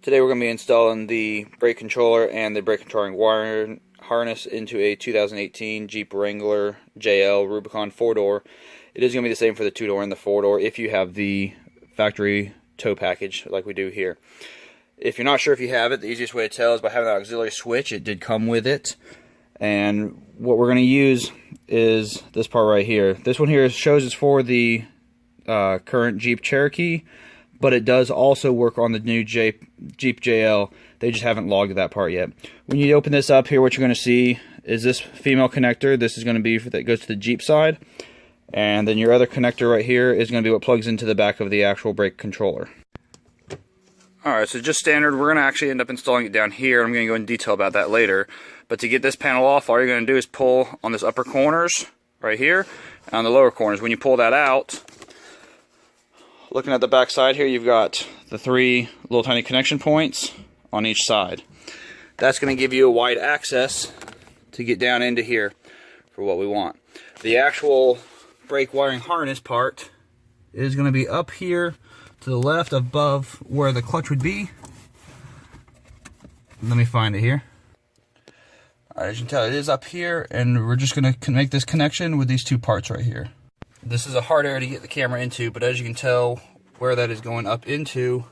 Today we're going to be installing the brake controller and the brake controlling wire harness into a 2018 Jeep Wrangler JL Rubicon 4-door. It is going to be the same for the 2-door and the 4-door if you have the factory tow package like we do here. If you're not sure if you have it, the easiest way to tell is by having the auxiliary switch. It did come with it. And what we're going to use is this part right here. This one here shows it's for the current Jeep Cherokee, but it does also work on the new Jeep JL. They just haven't logged that part yet. When you open this up here, what you're going to see is this female connector. This is going to be that goes to the Jeep side. And then your other connector right here is going to be what plugs into the back of the actual brake controller. Alright, so just standard, we're going to actually end up installing it down here. I'm going to go into detail about that later. But to get this panel off, all you're going to do is pull on this upper corners right here and on the lower corners. When you pull that out, looking at the back side here, you've got the 3 little tiny connection points on each side. That's going to give you a wide access to get down into here for what we want. The actual brake wiring harness part is going to be up here to the left above where the clutch would be. Let me find it here. Alright, as you can tell, it is up here, and we're just going to make this connection with these 2 parts right here. This is a hard area to get the camera into, but as you can tell, where that is going up into,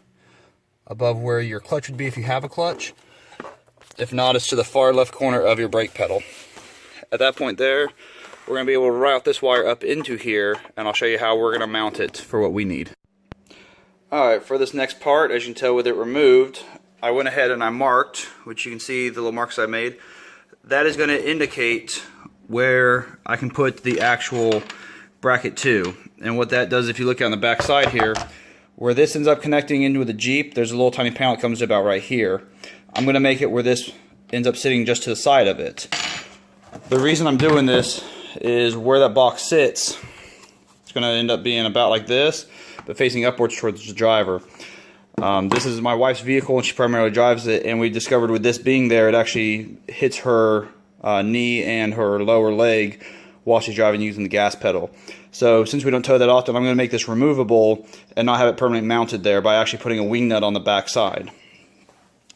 above where your clutch would be if you have a clutch. If not, it's to the far left corner of your brake pedal. At that point there, we're going to be able to route this wire up into here, and I'll show you how we're going to mount it for what we need. Alright, for this next part, as you can tell with it removed, I went ahead and I marked, which you can see the little marks I made. That is going to indicate where I can put the actual bracket to. And what that does, if you look on the back side here, where this ends up connecting into the Jeep, there's a little tiny panel that comes about right here. I'm going to make it where this ends up sitting just to the side of it. The reason I'm doing this is where that box sits, it's going to end up being about like this, but facing upwards towards the driver. This is my wife's vehicle and she primarily drives it, and we discovered with this being there, it actually hits her knee and her lower leg while she's driving using the gas pedal. So since we don't tow that often, I'm going to make this removable and not have it permanently mounted there by actually putting a wing nut on the back side.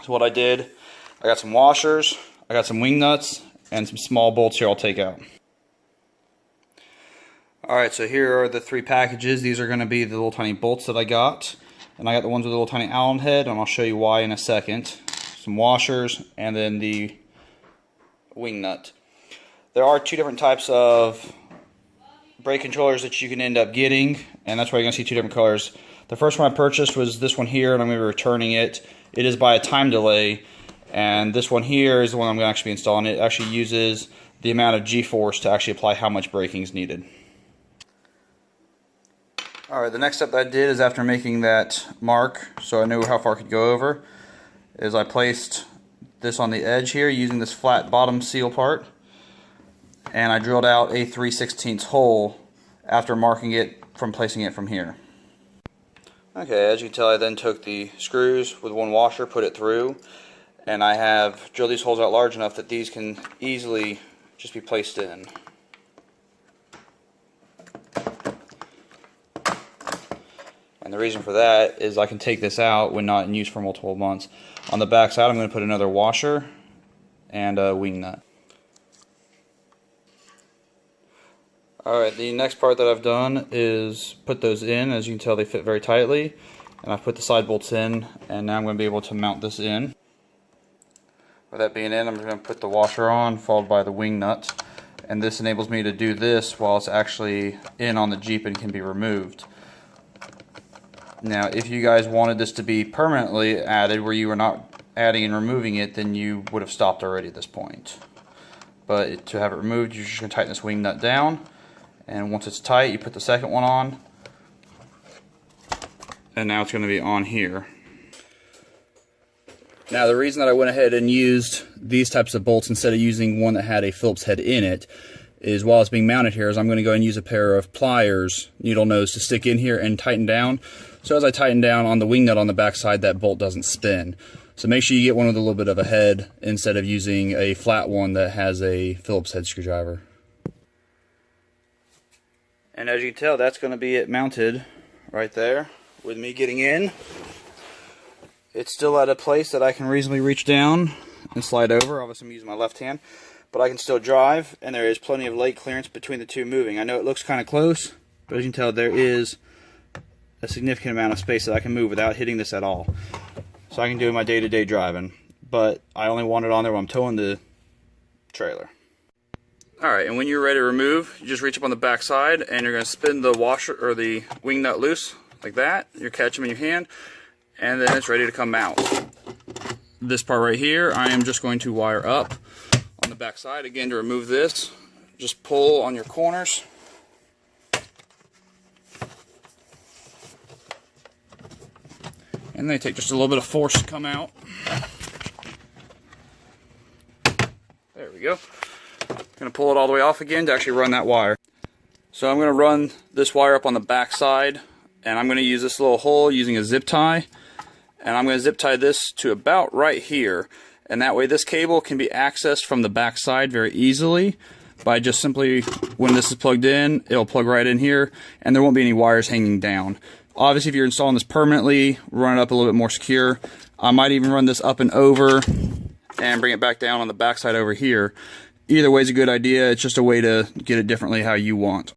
So what I did, I got some washers, I got some wing nuts, and some small bolts here I'll take out. Alright, so here are the 3 packages. These are going to be the little tiny bolts that I got. And I got the ones with a little tiny Allen head, and I'll show you why in a second. Some washers, and then the wing nut. There are 2 different types of brake controllers that you can end up getting, and that's why you're going to see 2 different colors. The first one I purchased was this one here, and I'm going to be returning it. It is by a time delay, and this one here is the one I'm going to actually be installing. It actually uses the amount of G-force to actually apply how much braking is needed. Alright, the next step that I did is after making that mark, so I knew how far I could go over, is I placed this on the edge here using this flat bottom seal part, and I drilled out a 3/16 hole after marking it from placing it from here. Okay, as you can tell, I then took the screws with 1 washer, put it through, and I have drilled these holes out large enough that these can easily just be placed in. And the reason for that is I can take this out when not in use for multiple months. On the back side, I'm going to put another washer and a wing nut. Alright, the next part that I've done is put those in. As you can tell, they fit very tightly. And I've put the side bolts in, and now I'm going to be able to mount this in. With that being in, I'm going to put the washer on, followed by the wing nut. And this enables me to do this while it's actually in on the Jeep and can be removed. Now, if you guys wanted this to be permanently added, where you were not adding and removing it, then you would have stopped already at this point. But to have it removed, you're just going to tighten this wing nut down, and once it's tight, you put the second one on, and now it's going to be on here. Now, the reason that I went ahead and used these types of bolts instead of using one that had a Phillips head in it is while it's being mounted here, is I'm going to go and use a pair of pliers, needle nose, to stick in here and tighten down. So as I tighten down on the wing nut on the back side, that bolt doesn't spin. So make sure you get one with a little bit of a head instead of using a flat one that has a Phillips head screwdriver. And as you can tell, that's going to be it mounted right there with me getting in. It's still at a place that I can reasonably reach down and slide over. Obviously I'm using my left hand, but I can still drive, and there is plenty of leg clearance between the two moving. I know it looks kind of close, but as you can tell, there is a significant amount of space that I can move without hitting this at all. So I can do my day-to-day driving, but I only want it on there when I'm towing the trailer. Alright, and when you're ready to remove, you just reach up on the back side and you're going to spin the washer or the wing nut loose like that. You catch them in your hand, and then it's ready to come out. This part right here, I am just going to wire up on the back side. Again, to remove this, just pull on your corners. And they take just a little bit of force to come out. There we go. Going to pull it all the way off again to actually run that wire. So I'm going to run this wire up on the back side, and I'm going to use this little hole using a zip tie, and I'm going to zip tie this to about right here, and that way this cable can be accessed from the back side very easily by just simply, when this is plugged in, it'll plug right in here, and there won't be any wires hanging down. Obviously, if you're installing this permanently, run it up a little bit more secure. I might even run this up and over and bring it back down on the back side over here. Either way is a good idea. It's just a way to get it differently how you want.